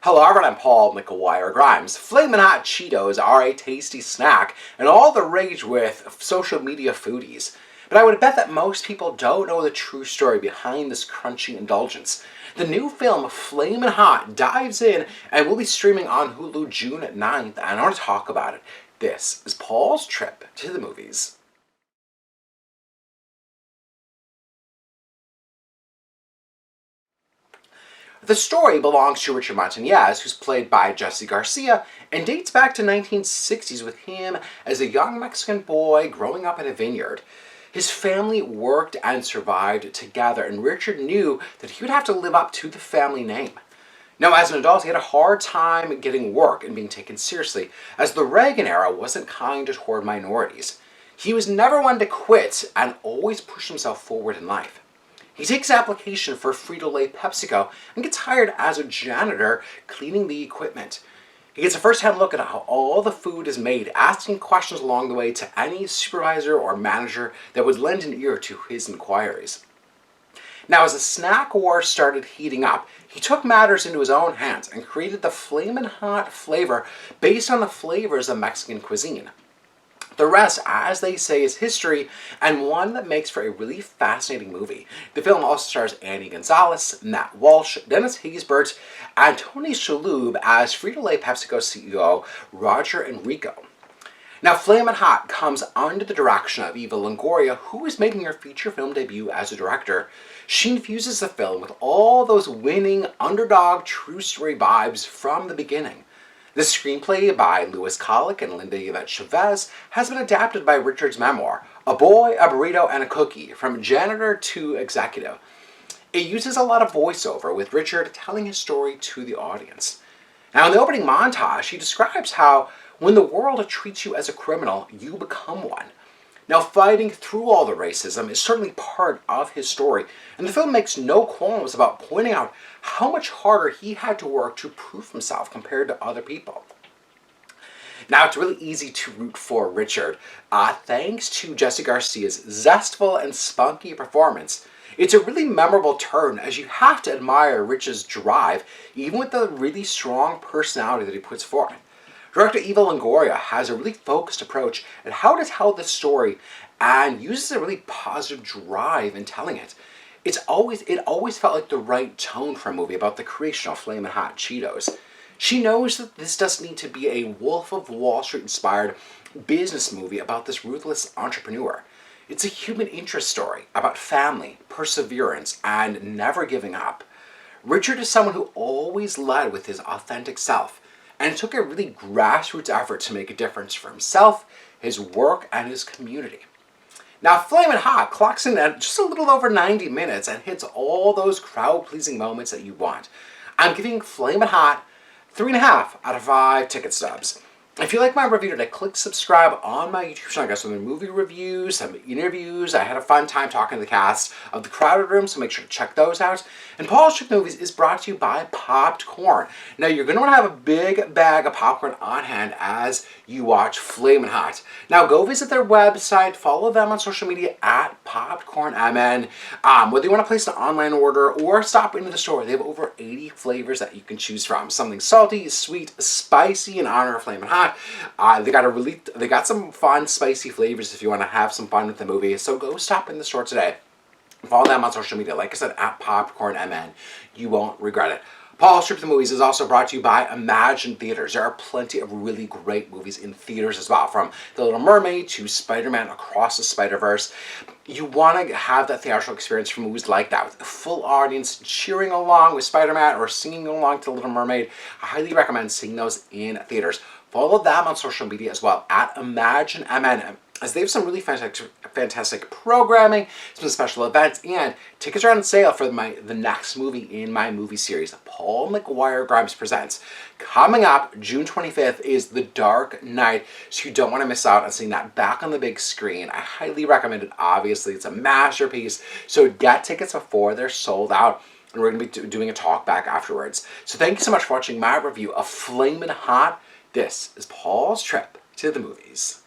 Hello everyone, I'm Paul McGuire Grimes. Flamin' Hot Cheetos are a tasty snack and all the rage with social media foodies. But I would bet that most people don't know the true story behind this crunchy indulgence. The new film Flamin' Hot dives in and will be streaming on Hulu June 9th, and I want to talk about it. This is Paul's trip to the movies. The story belongs to Richard Montañez, who's played by Jesse Garcia, and dates back to 1960s with him as a young Mexican boy growing up in a vineyard. His family worked and survived together, and Richard knew that he would have to live up to the family name. Now, as an adult, he had a hard time getting work and being taken seriously, as the Reagan era wasn't kind toward minorities. He was never one to quit and always pushed himself forward in life. He takes application for Frito-Lay PepsiCo and gets hired as a janitor cleaning the equipment. He gets a first-hand look at how all the food is made, asking questions along the way to any supervisor or manager that would lend an ear to his inquiries. Now, as the snack war started heating up, he took matters into his own hands and created the Flamin' Hot flavor based on the flavors of Mexican cuisine. The rest, as they say, is history, and one that makes for a really fascinating movie. The film also stars Andy Gonzalez, Matt Walsh, Dennis Haysbert, and Tony Shalhoub as Frito-Lay PepsiCo CEO Roger Enrico. Now, Flamin' Hot comes under the direction of Eva Longoria, who is making her feature film debut as a director. She infuses the film with all those winning, underdog, true story vibes from the beginning. The screenplay by Louis Colic and Linda Yvette Chavez has been adapted by Richard's memoir, A Boy, a Burrito, and a Cookie, From Janitor to Executive. It uses a lot of voiceover, with Richard telling his story to the audience. Now, in the opening montage, he describes how when the world treats you as a criminal, you become one. Now, fighting through all the racism is certainly part of his story, and the film makes no qualms about pointing out how much harder he had to work to prove himself compared to other people. Now, it's really easy to root for Richard, thanks to Jesse Garcia's zestful and spunky performance. It's a really memorable turn, as you have to admire Rich's drive, even with the really strong personality that he puts forth. Director Eva Longoria has a really focused approach at how to tell this story and uses a really positive drive in telling it. It always felt like the right tone for a movie about the creation of Flamin' Hot Cheetos. She knows that this doesn't need to be a Wolf of Wall Street inspired business movie about this ruthless entrepreneur. It's a human interest story about family, perseverance, and never giving up. Richard is someone who always led with his authentic self, and it took a really grassroots effort to make a difference for himself, his work, and his community. Now, Flamin' Hot clocks in at just a little over 90 minutes and hits all those crowd-pleasing moments that you want. I'm giving Flamin' Hot 3.5 out of 5 ticket stubs. If you like my review today, click subscribe on my YouTube channel. I got some movie reviews, some interviews. I had a fun time talking to the cast of The Crowded Room, so make sure to check those out. And Paul's Trip Movies is brought to you by Popped Corn. Now, you're going to want to have a big bag of popcorn on hand as you watch Flamin' Hot. Now, go visit their website, follow them on social media at PopcornMN. Whether you want to place an online order or stop into the store, they have over 80 flavors that you can choose from. Something salty, sweet, spicy in honor of Flamin' Hot. They got some fun, spicy flavors if you want to have some fun with the movie. So go stop in the store today. Follow them on social media. Like I said, at PopcornMN. You won't regret it. Paul's Trip to the Movies is also brought to you by Imagine Theaters. There are plenty of really great movies in theaters as well, from The Little Mermaid to Spider-Man Across the Spider-Verse. You want to have that theatrical experience for movies like that, with a full audience cheering along with Spider-Man or singing along to The Little Mermaid. I highly recommend seeing those in theaters. Follow them on social media as well, at ImagineMN, as they have some really fantastic programming, some special events, and tickets are on sale for the next movie in my movie series, Paul McGuire Grimes Presents. Coming up, June 25th, is The Dark Knight, so you don't want to miss out on seeing that back on the big screen. I highly recommend it, obviously. It's a masterpiece, so get tickets before they're sold out, and we're going to be doing a talk back afterwards. So thank you so much for watching my review of Flamin' Hot. This is Paul's Trip to the Movies.